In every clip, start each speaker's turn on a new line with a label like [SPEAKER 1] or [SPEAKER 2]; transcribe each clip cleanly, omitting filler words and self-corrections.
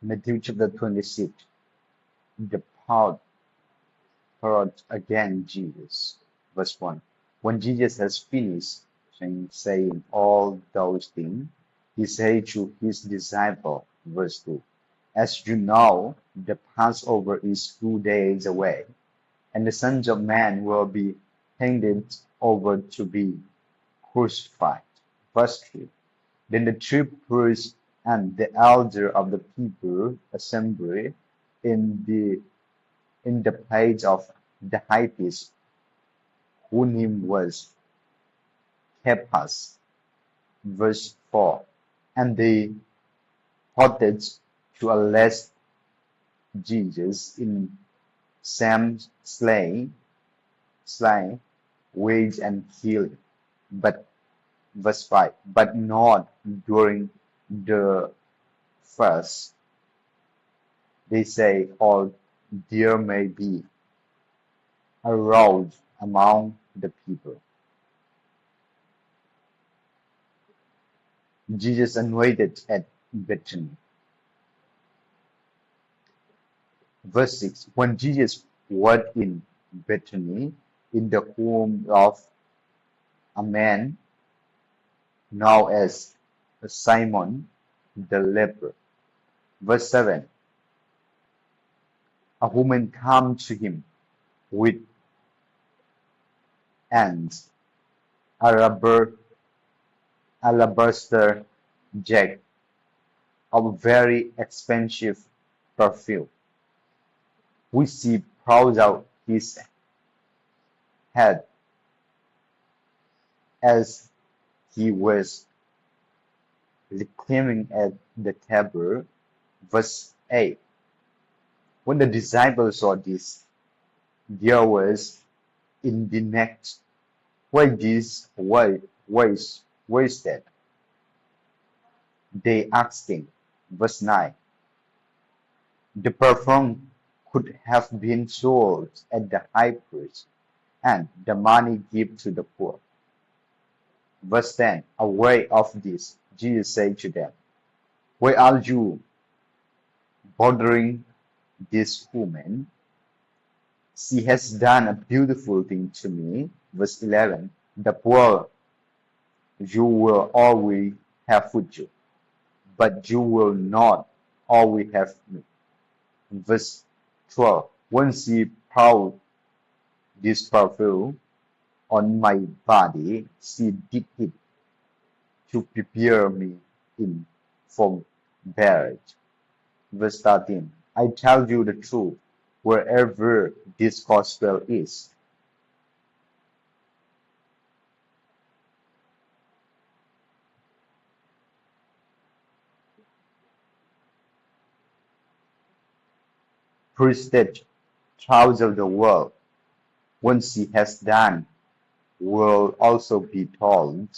[SPEAKER 1] Matthew chapter 26, the part again Jesus. Verse 1. When Jesus has finished saying all those things, he said to his disciple, verse 2, as you know, the Passover is 2 days away, and the Son of Man will be handed over to be crucified. Verse 3. Then the chief priests and the elder of the people assembled in the place of the high priest, whose name was Caiaphas. Verse 4. And they plotted to arrest Jesus in some sly ways and kill him. But verse 5. But not during the fast. They say, or there may be a rout among the people. Jesus anointed at Bethany. Verse 6. When Jesus was in Bethany, in the home of a man known as Simon the leper. Verse 7. A woman came to him with an alabaster jar of very expensive perfume, which she poured out his head as he was reclining at the table. Verse 8. When the disciples saw this, there was indignant. Why this was wasted? They asked him. Verse 9. The perfume could have been sold at the high price, and the money given to the poor. Verse 10. Aware of this, Jesus said to them, why are you bothering this woman? She has done a beautiful thing to me. Verse 11. The poor you will always have with you, but you will not always have me. Verse 12. When she poured this perfume on my body, she did it to prepare me in for marriage. Verse 13. I tell you the truth, wherever this gospel is, preached throughout the world, what she has done will also be told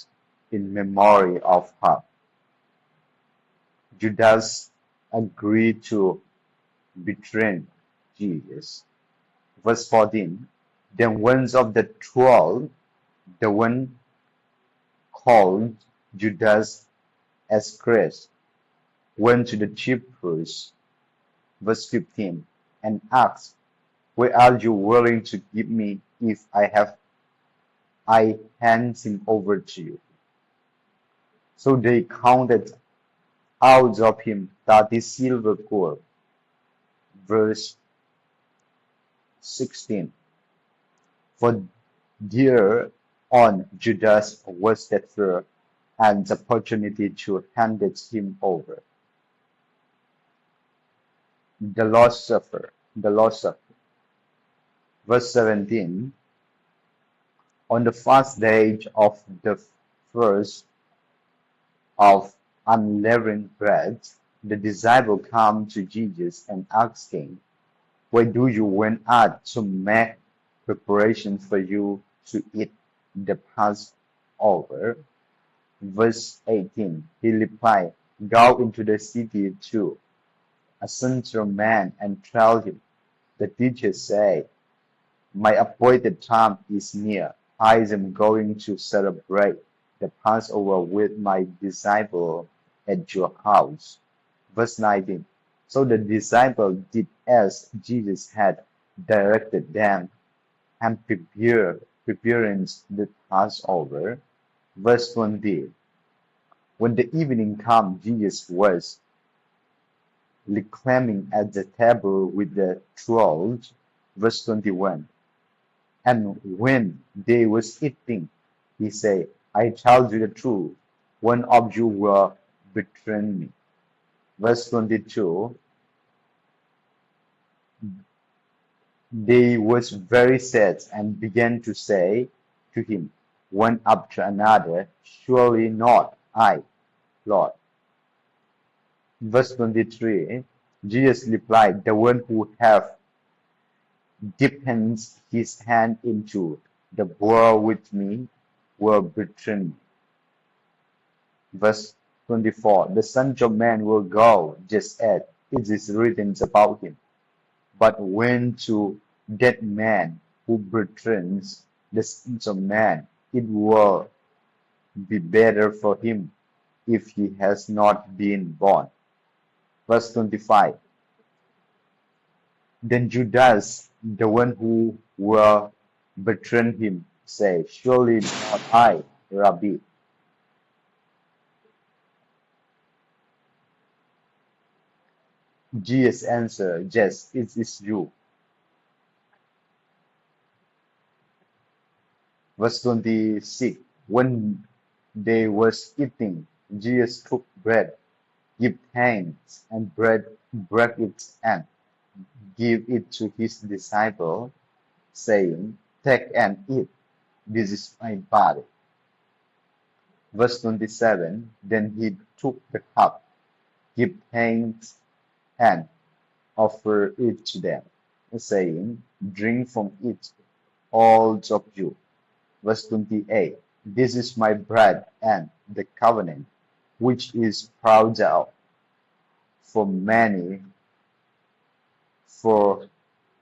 [SPEAKER 1] in memory of her. Judas agreed to betray Jesus. Verse 14. Then one of the 12, the one called Judas Iscariot, went to the chief priests. Verse 15. And asked, where are you willing to give me if I hand him over to you? So they counted out of him 30 silver coins. Verse 16. For there on Judas was that fear and the opportunity to hand him over. The Lord's Supper. Verse 17. On the first day of the first of unleavened bread, the disciple came to Jesus and asked him, why do you want us to make preparations for you to eat the Passover? Verse 18. He replied, go into the city to a certain man and tell him, the teacher said, my appointed time is near. I am going to celebrate the Passover with my disciple at your house. Verse 19. So the disciples did as Jesus had directed them and preparing the Passover. Verse 20. When the evening came, Jesus was reclining at the table with the 12. Verse 21. And when they was eating, he said, I tell you the truth, one of you will betray me. Verse 22. They was very sad and began to say to him one after another, surely not I, Lord. Verse 23, Jesus replied, the one who have dipped his hand into the bowl with me will betray me. Verse 24, the Son of Man will go just as it is written about him. But when to that man who betrays the Son of Man, it will be better for him if he has not been born. Verse 25. Then Judas, the one who will betray him, said, surely not I, Rabbi. Jesus answered, yes, it is you. Verse 26. When they was eating, Jesus took bread, give thanks, and break it, and give it to his disciple, saying, take and eat, this is my body. Verse 27. Then he took the cup, give thanks, and offer it to them, saying, drink from it, all of you. Verse 28. This is my bread and the covenant, which is poured out for many for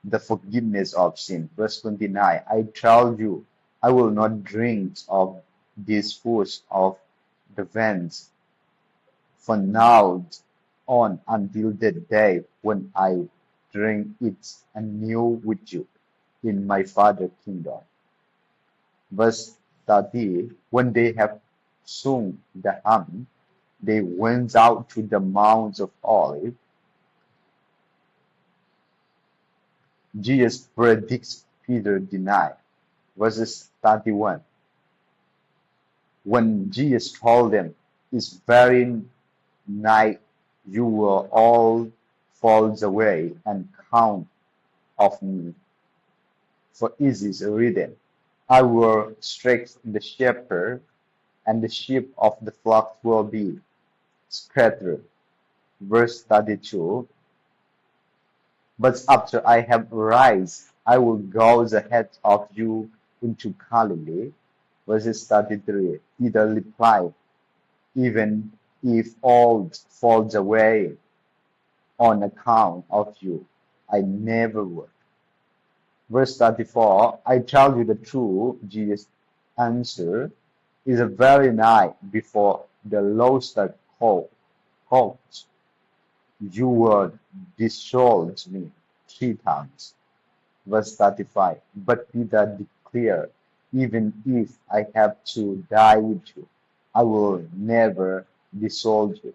[SPEAKER 1] the forgiveness of sin. Verse 29. I tell you, I will not drink of this fruit of the vines from now on until the day when I drink it anew with you in my Father's kingdom. Verse 30, when they have sung the hymn, they went out to the Mount of Olives. Jesus predicts Peter denied. Verses 31. When Jesus told them, it's very night you will all fall away and count of me. For it is written, I will strike the shepherd, and the sheep of the flock will be scattered. Verse 32. But after I have arisen, I will go ahead of you into Galilee. Verses 33. Peter replied, even if all falls away on account of you, I never would. Verse 34, I tell you the truth, Jesus answered, is a very night before the rooster crows, you will disown me 3 times. Verse 35, but Peter declared, even if I have to die with you, I will never disown you.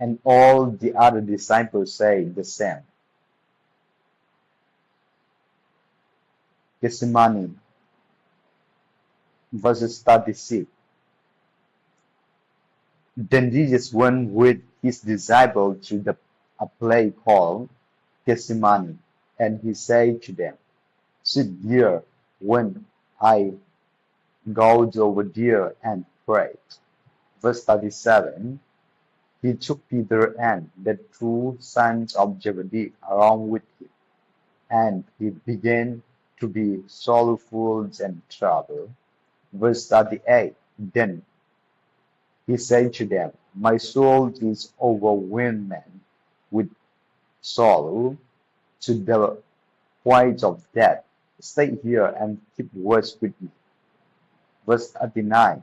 [SPEAKER 1] And all the other disciples say the same. Gethsemane, verses 36. Then Jesus went with his disciples to a place called Gethsemane, and he said to them, sit here when I go over there and pray. Verse 37. He took Peter and the 2 sons of Zebedee along with him, and he began to be sorrowful and troubled. Verse 38. Then he said to them, my soul is overwhelmed with sorrow to the point of death. Stay here and keep watch with me. Verse 39.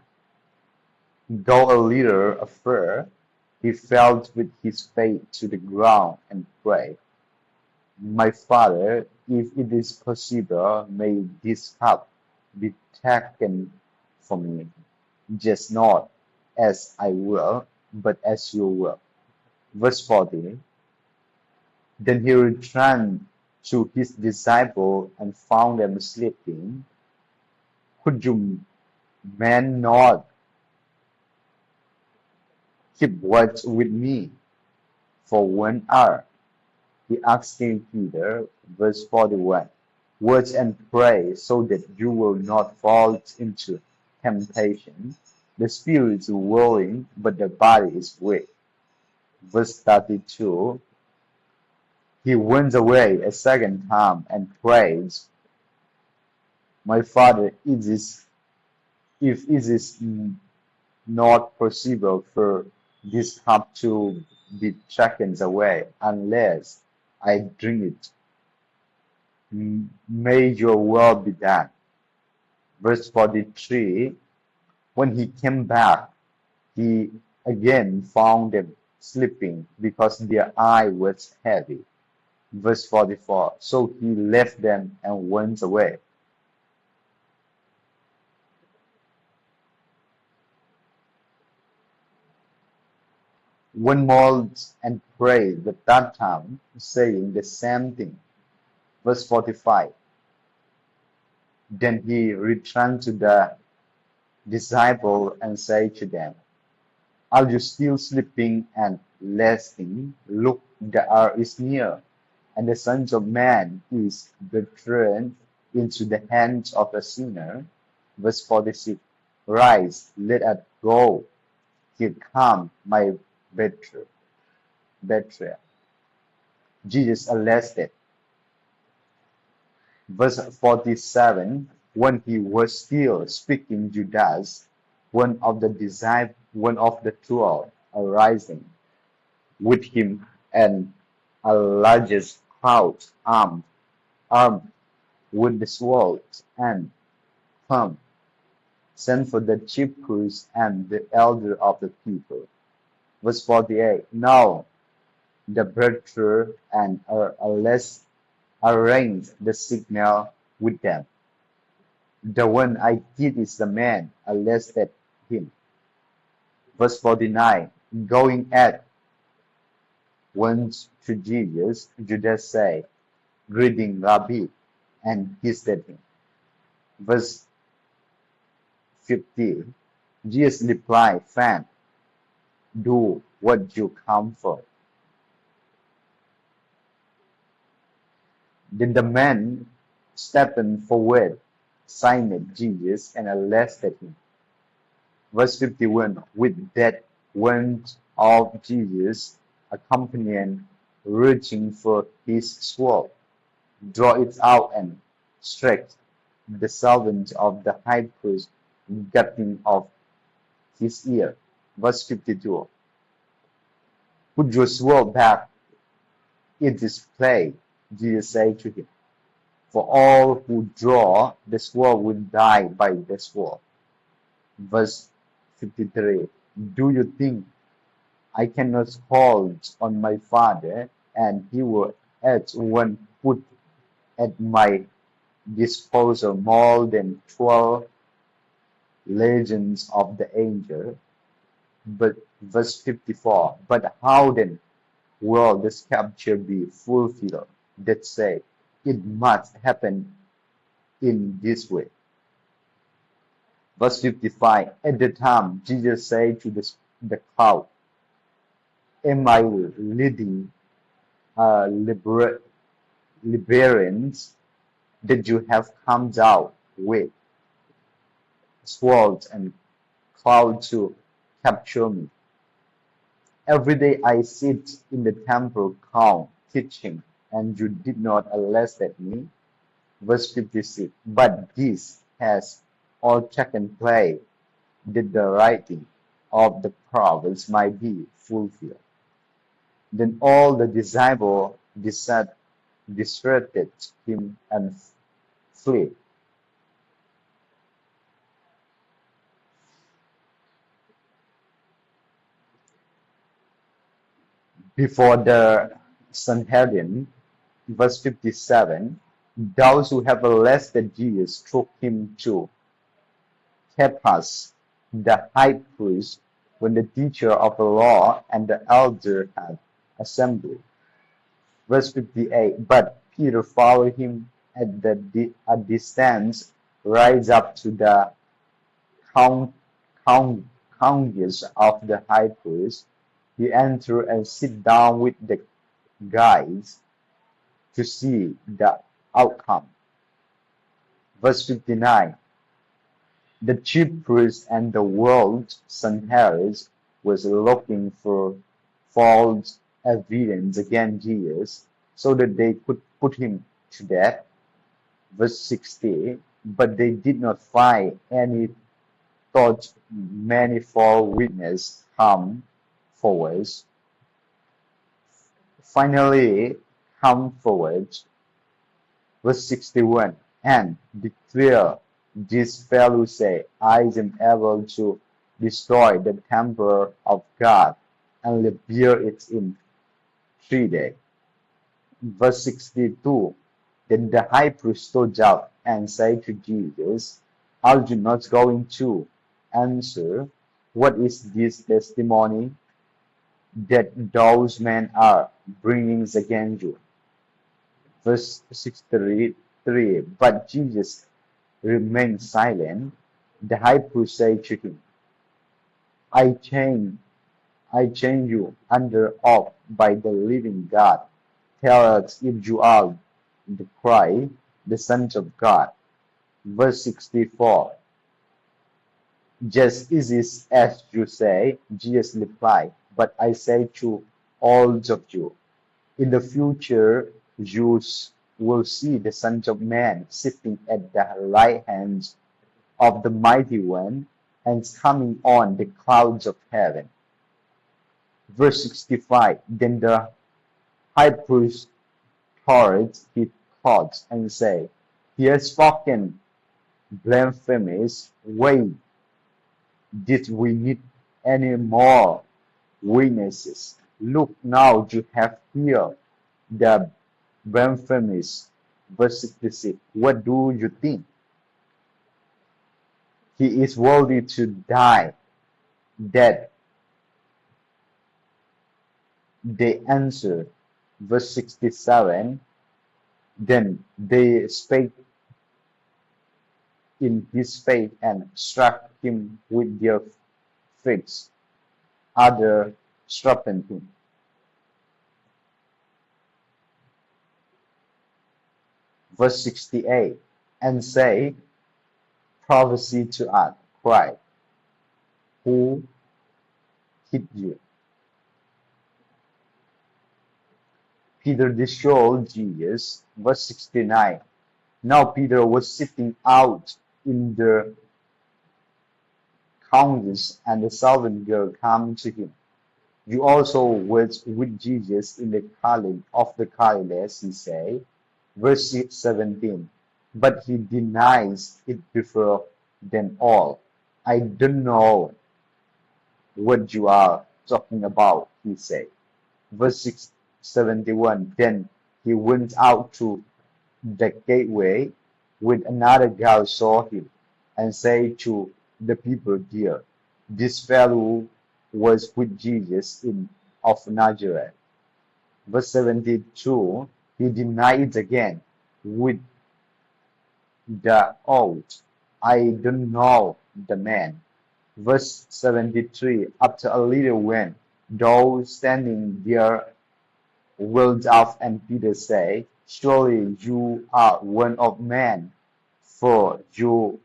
[SPEAKER 1] Go a little afar, he fell with his face to the ground and prayed, "My Father, if it is possible, may this cup be taken from me, just not as I will, but as you will." Verse 40. Then he returned to his disciples and found them sleeping. "Could you men not keep watch with me for 1 hour?" He asked Peter, verse 41. "Watch and pray so that you will not fall into temptation. The spirit is willing, but the body is weak." Verse 32. He went away a second time and prayed, "My Father, if it is not possible for this cup to be taken away unless I drink it, may your will be done." Verse 43. When he came back, he again found them sleeping because their eye was heavy. Verse 44. So he left them and went away. One more and prayed the third time, saying the same thing. Verse 45. Then he returned to the disciple and said to them, "Are you still sleeping and resting? Look, the hour is near, and the Son of Man is betrayed into the hands of a sinner." Verse 46. Rise, let us go. Here come my betrayer. Jesus arrested. Verse 47. When he was still speaking, Judas, one of the 12, arising with him, and a largest crowd armed with the swords and come, sent for the chief priests and the elder of the people. Verse 48. Now the betrayer and arranged the signal with them. "The one I did is the man," arrested him. Verse 49. Going at once to Jesus, Judas said, "Greeting, Rabbi," and kissed him. Verse 50. Jesus replied, "Friend, do what you come for." Then the man stepped forward, signed Jesus, and arrested him. Verse 51. With that went of Jesus, accompanying, reaching for his sword, draw it out and struck the servant of the high priest, getting off his ear. Verse 52. "Put your sword back in its place," Jesus said to him, "for all who draw the sword will die by the sword." Verse 53. Do you think I cannot call on my Father, and he will at once put at my disposal more than 12 legions of the angels? But verse 54. But how then will the scripture be fulfilled that say, it must happen in this way? Verse 55. At the time, Jesus said to the crowd, "Am I leading liberals that you have come down with swords and clouds to capture me? Every day I sit in the temple court teaching, and you did not arrest me." Verse 56. But this has all taken place that the writing of the prophets might be fulfilled. Then all the disciples deserted him and fled. before the Sanhedrin. Verse 57, those who have arrested Jesus took him to Caiaphas, the high priest, when the teacher of the law and the elder had assembled. Verse 58, but Peter followed him at a distance, rise up to the count, count, councils of the high priest. He entered and sit down with the guys to see the outcome. Verse 59, the chief priests and the world Sanhedrin was looking for false evidence against Jesus so that they could put him to death. Verse 60, but they did not find any, thought many false witnesses come forward. Finally, come forward. Verse 61, and declare this fellow say, I am able to destroy the temple of God and rebuild it in 3 days. Verse 62, then the high priest stood up and said to Jesus, are you not going to answer? What is this testimony that those men are bringing against you? Verse 63, but Jesus remained silent. The high priest said to him, I chain, I chain you under oath by the living God. Tell us if you are the Christ, the Son of God. Verse 64, just is it as you say, Jesus replied, but I say to all of you, in the future you will see the Son of Man sitting at the right hand of the Mighty One and coming on the clouds of heaven. Verse 65, then the high priest tore his clothes and said, he has spoken blasphemous. Why did we need any more witnesses? Look now, you have here the blasphemous. Verse 66, what do you think? He is worthy to die. That they answered. Verse 67, then they spake in his face and struck him with their fists. Others sharpened him. Verse 68, and say, prophecy to us, Christ, who hit you? Peter disowned Jesus. Verse 69, now Peter was sitting out in the councils, and the servant girl came to him. You also was with Jesus in the calling of the Galilees, he said. Verse 17, but he denies it before them all. I don't know what you are talking about, he said. Verse 71, then he went out to the gateway with another girl, saw him, and said to the people there, this fellow was with Jesus of Nazareth. Verse 72, he denied it again with the oath, I don't know the man. Verse 73, after a little when those standing there whirled off, and Peter said, surely you are one of men, for you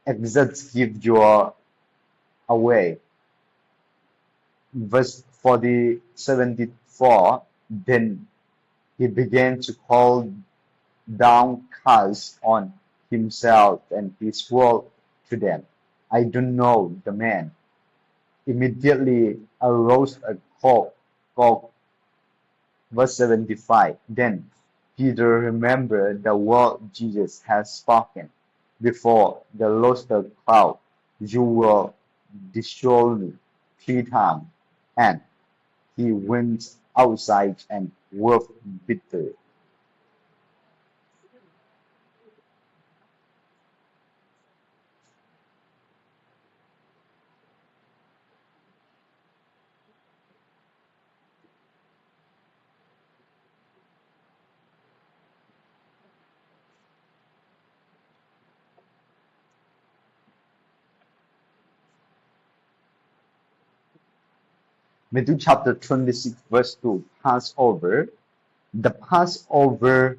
[SPEAKER 1] exalt give your away. Verse 74, then he began to call down curse on himself and his world to them. I don't know the man. Immediately arose a cough. Verse 75, then Peter remembered the word Jesus had spoken before the roster crowd, you will disown me 3 times. And he went outside and wept bitterly. Matthew chapter 26, verse 2, Passover. The Passover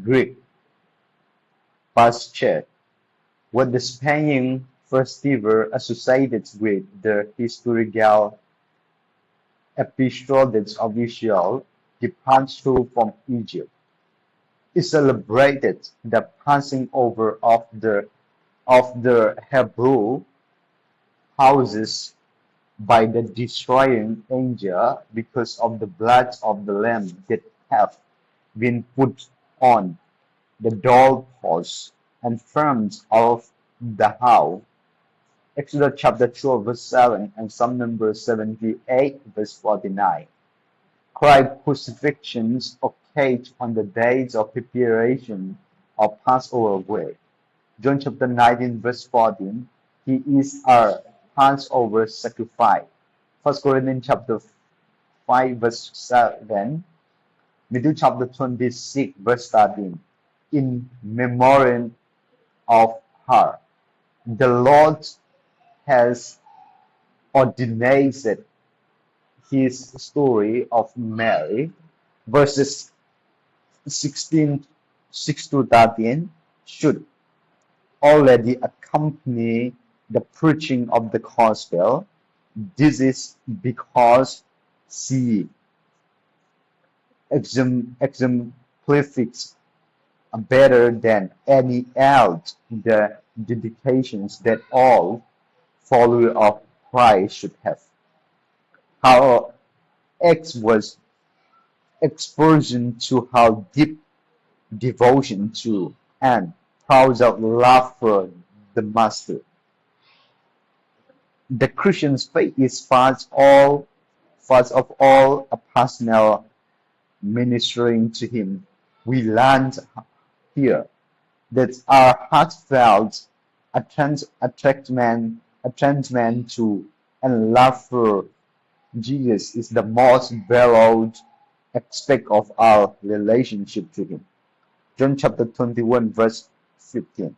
[SPEAKER 1] Greek Pascha was the Spanish festival associated with the historical episode of Israel's departure from Egypt. It celebrated the passing over of the Hebrew houses by the destroying angel because of the blood of the lamb that have been put on the doorposts and frames of the house. Exodus chapter 12 verse 7 and Psalm number 78 verse 49. Christ's crucifixions occurred on the days of preparation of Passover bread. John chapter 19 verse 14. He is our Passover sacrifice. 1 Corinthians chapter 5 verse 7. Matthew chapter 26 verse 13. In memorial of her, the Lord has ordinated his story of Mary, verses 16 6 to 13, should already accompany the preaching of the gospel. This is because she exemplifies better than any else the dedications that all followers of Christ should have. Her X was expression to how deep devotion to and proud of love for the Master. The Christian's faith is first of all a personal ministering to Him. We learned here that our heartfelt attachment to and love for Jesus is the most valued aspect of our relationship to Him. John chapter 21 verse 15.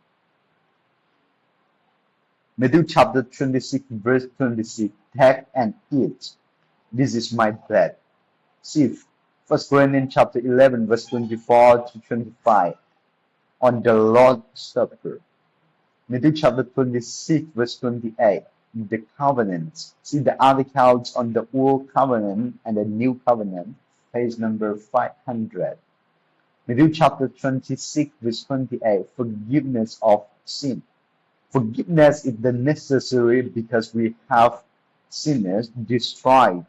[SPEAKER 1] Matthew chapter 26 verse 26. Take and eat. This is my bread. See 1 Corinthians chapter 11 verse 24 to 25. On the Lord's Supper. Matthew chapter 26 verse 28. The covenants. See the articles on the Old Covenant and the New Covenant, page number 500. Matthew chapter 26 verse 28. Forgiveness of sin. Forgiveness is the necessary because we have sinners destroyed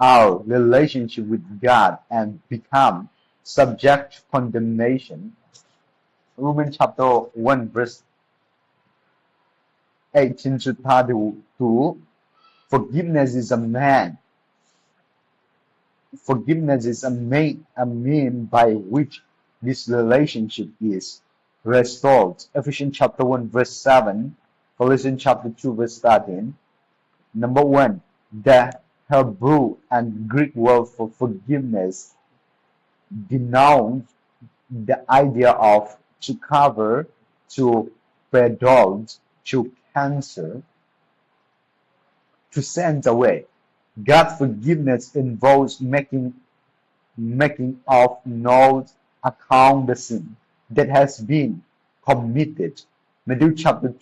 [SPEAKER 1] our relationship with God and become subject to condemnation. Romans chapter 1 verse 18 to 32. Forgiveness is a mean by which this relationship is restored. Ephesians chapter 1 verse 7. Colossians chapter 2 verse 13. Number 1. The Hebrew and Greek word for forgiveness denounce the idea of to cover, to indulge, to cancel, to send away. God's forgiveness involves making of no account the sin that has been committed. Matthew chapter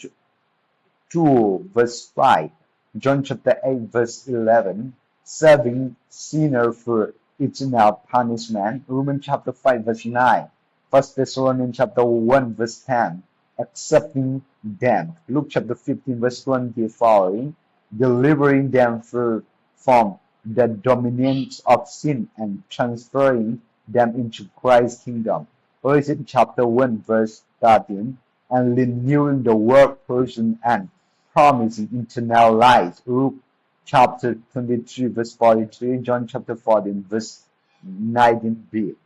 [SPEAKER 1] 2 verse 5. John chapter 8 verse 11. Serving sinner for eternal punishment. Romans chapter 5 verse 9. 1 Thessalonians chapter 1 verse 10. Accepting them. Luke chapter 15 verse 20 following. Delivering them from the dominance of sin and transferring them into Christ's kingdom. Colossians chapter 1 verse 13. And renewing the work person and promising eternal life. Luke chapter 23, verse 43, John chapter 14, verse 19b.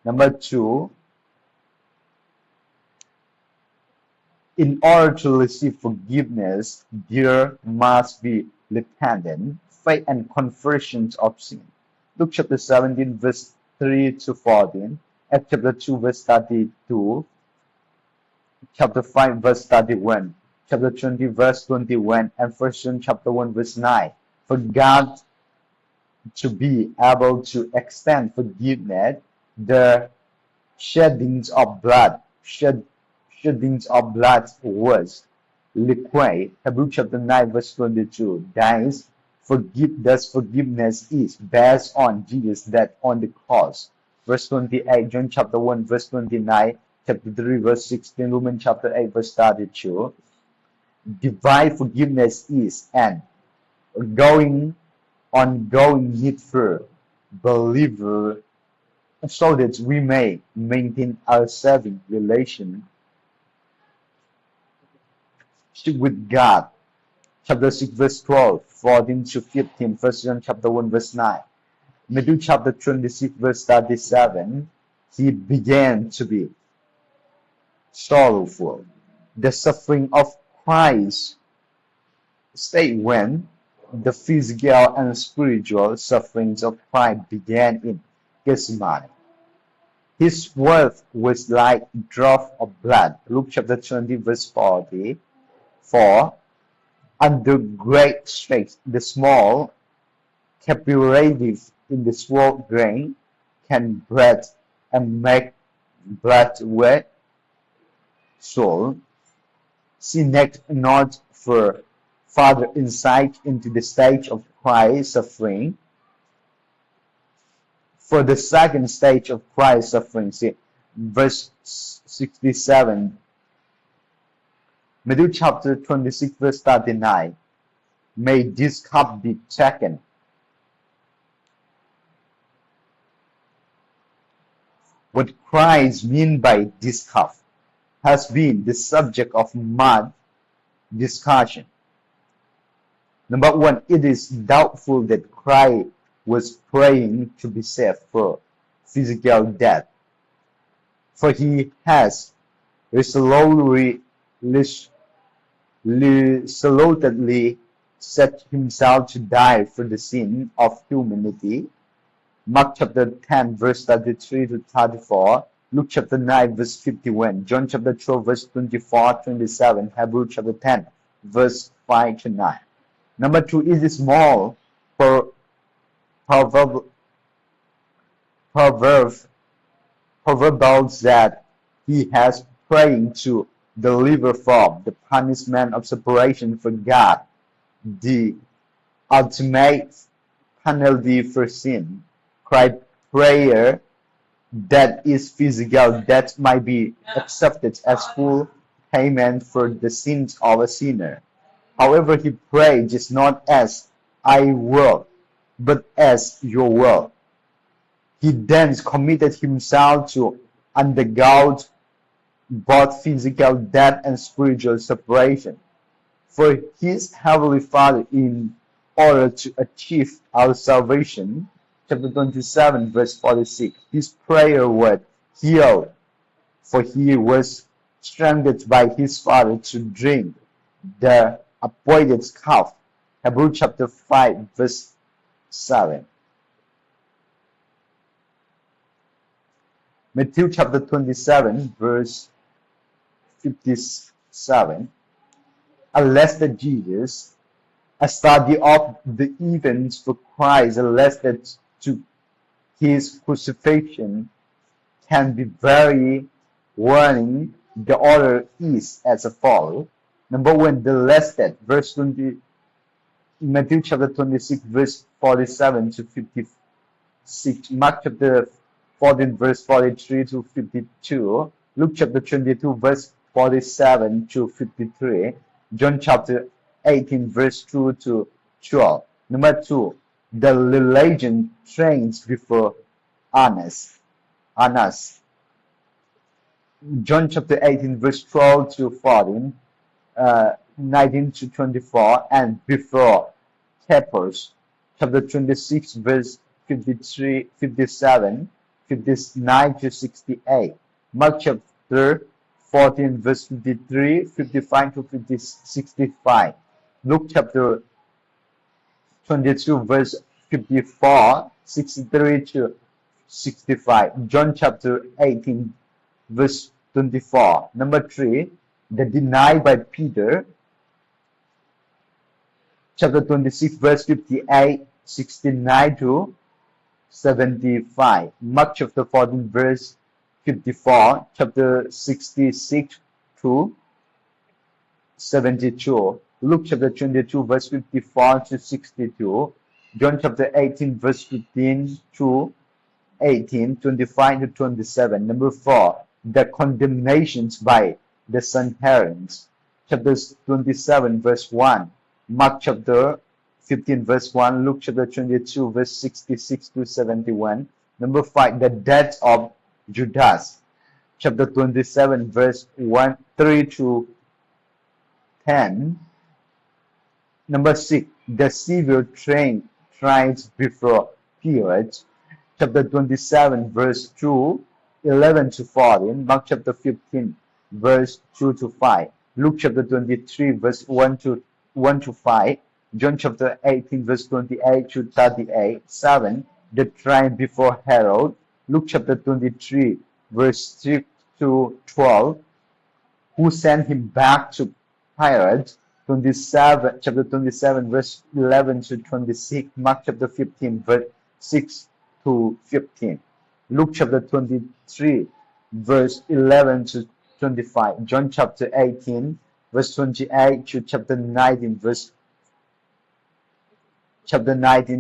[SPEAKER 1] Number 2, in order to receive forgiveness, there must be repentant faith and conversion of sin. Luke chapter 17, verse 3 to 14, Acts chapter 2, verse 32, chapter 5, verse 31, chapter 20, verse 21, and 1 John chapter 1, verse 9. For God to be able to extend forgiveness, the sheddings of blood was required. Hebrews chapter 9, verse 22. Thus forgiveness is based on Jesus' death on the cross. Verse 28, John chapter 1, verse 29, chapter 3, verse 16, Romans chapter 8, verse 32. Divine forgiveness is an ongoing need for believer so that we may maintain our saving relationship with God. Chapter 6, verse 12, 14 to 15, 1 John chapter 1, verse 9. Matthew chapter 26, verse 37, he began to be sorrowful. The suffering of Christ stayed when the physical and spiritual sufferings of Christ began in Gethsemane. His worth was like a drop of blood. Luke chapter 20, verse 40. For under great stress, the small capillaries in the swollen brain can breathe and make blood wet. So, see next note for further insight into the stage of Christ's suffering. For the second stage of Christ's suffering, see verse 67. Matthew chapter 26, verse 39. May this cup be taken. What Christ means by this cup has been the subject of much discussion. Number one, it is doubtful that Christ was praying to be saved from physical death, for he has resolutely set himself to die for the sin of humanity. Mark chapter 10, verse 33 to 34, Luke chapter 9, verse 51, John chapter 12, verse 24, 27, Hebrews chapter 10, verse 5 to 9. Number two, it is more proverbial that he has praying to deliver from the punishment of separation from God, the ultimate penalty for sin. Christ's prayer that is physical death might be accepted as full payment for the sins of a sinner. However, he prayed just not as I will, but as your will. He then committed himself to undergo both physical death and spiritual separation for his heavenly Father in order to achieve our salvation. Chapter 27, verse 46. His prayer was healed, for he was strengthened by his Father to drink the appointed cup. Hebrews chapter 5, verse 7. Matthew chapter 27, verse 57. Unless that Jesus, a study of the events for Christ related to his crucifixion, can be very warning. The order is as follows. Number one, the listed, verse 20, Matthew chapter 26, verse 47 to 56, Mark chapter 14, verse 43 to 52, Luke chapter 22, verse 47 to 53, John chapter 18, verse 2 to 12. Number two, the religion trains before Annas. John chapter 18, verse 12 to 14, 19 to 24, and before Tapers, chapter 26, verse 53, 57, 59 to 68. Mark chapter 14, verse 53, 55 to 50, 65. Luke chapter 22, verse 54, 63 to 65. John chapter 18, verse 24. Number 3, the denied by Peter, chapter 26, verse 58, 69 to 75. Mark chapter 14, verse 54, chapter 66 to 72. Luke chapter 22, verse 54 to 62. John chapter 18, verse 15 to 18, 25 to 27. Number 4, the condemnations by the Sanhedrin. Chapter 27, verse 1. Mark chapter 15, verse 1. Luke chapter 22, verse 66 to 71. Number 5, the death of Judas. Chapter 27, verse 1, 3 to 10. Number 6, the severe trials before Pilate. Chapter 27, verse 2, 11 to 14. Mark chapter 15, verse 2 to 5. Luke chapter 23, verse 1 to 5. John chapter 18, verse 28 to 38. 7, the trial before Herod. Luke chapter 23, verse 6 to 12. Who sent him back to Pilate. Chapter 27, verse 11 to 26. Mark chapter 15, verse 6 to 15. Luke chapter 23, verse 11 to 25. John chapter 18, verse 28 to chapter 19,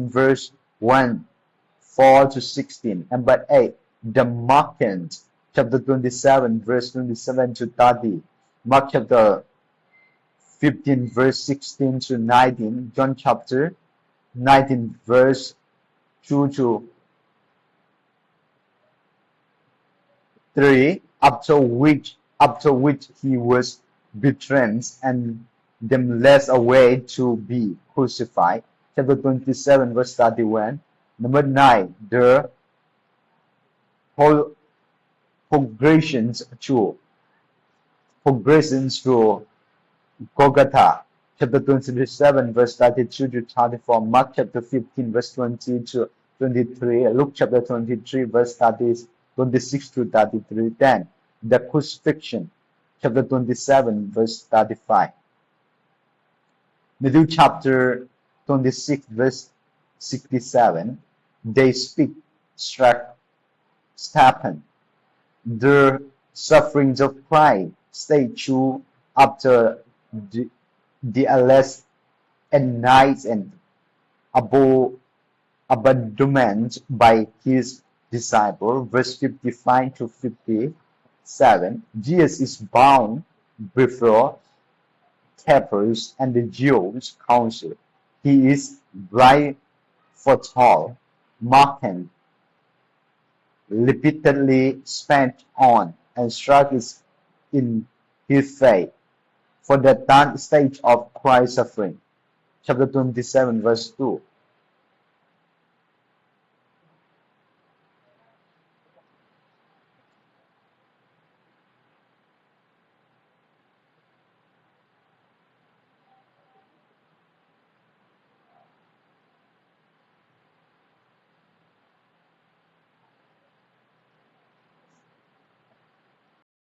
[SPEAKER 1] verse 1, 4 to 16. Number 8, the marked. Chapter 27, verse 27 to 30. Mark chapter 15, verse 16 to 19. John chapter 19, verse 2 to 3. After which he was betrayed and them led away to be crucified. Chapter 27, verse 31. Number 9, the progressions to Golgotha. Chapter 27, verse 32 to 34. Mark chapter 15, verse 20 to 23. Luke chapter 23, verse 26 to 33. Then the crucifixion. Chapter 27, verse 35. Matthew chapter 26, verse 67. They speak Stephen. The sufferings of Christ stay true after the arrest and nights and abandonment by his disciple. Verse 55 to 57. Jesus is bound before Capers and the Jews' council. He is blindfolded, mocked, repeatedly spat on, and struck in his face. For the third stage of Christ's suffering. Chapter 27, verse 2.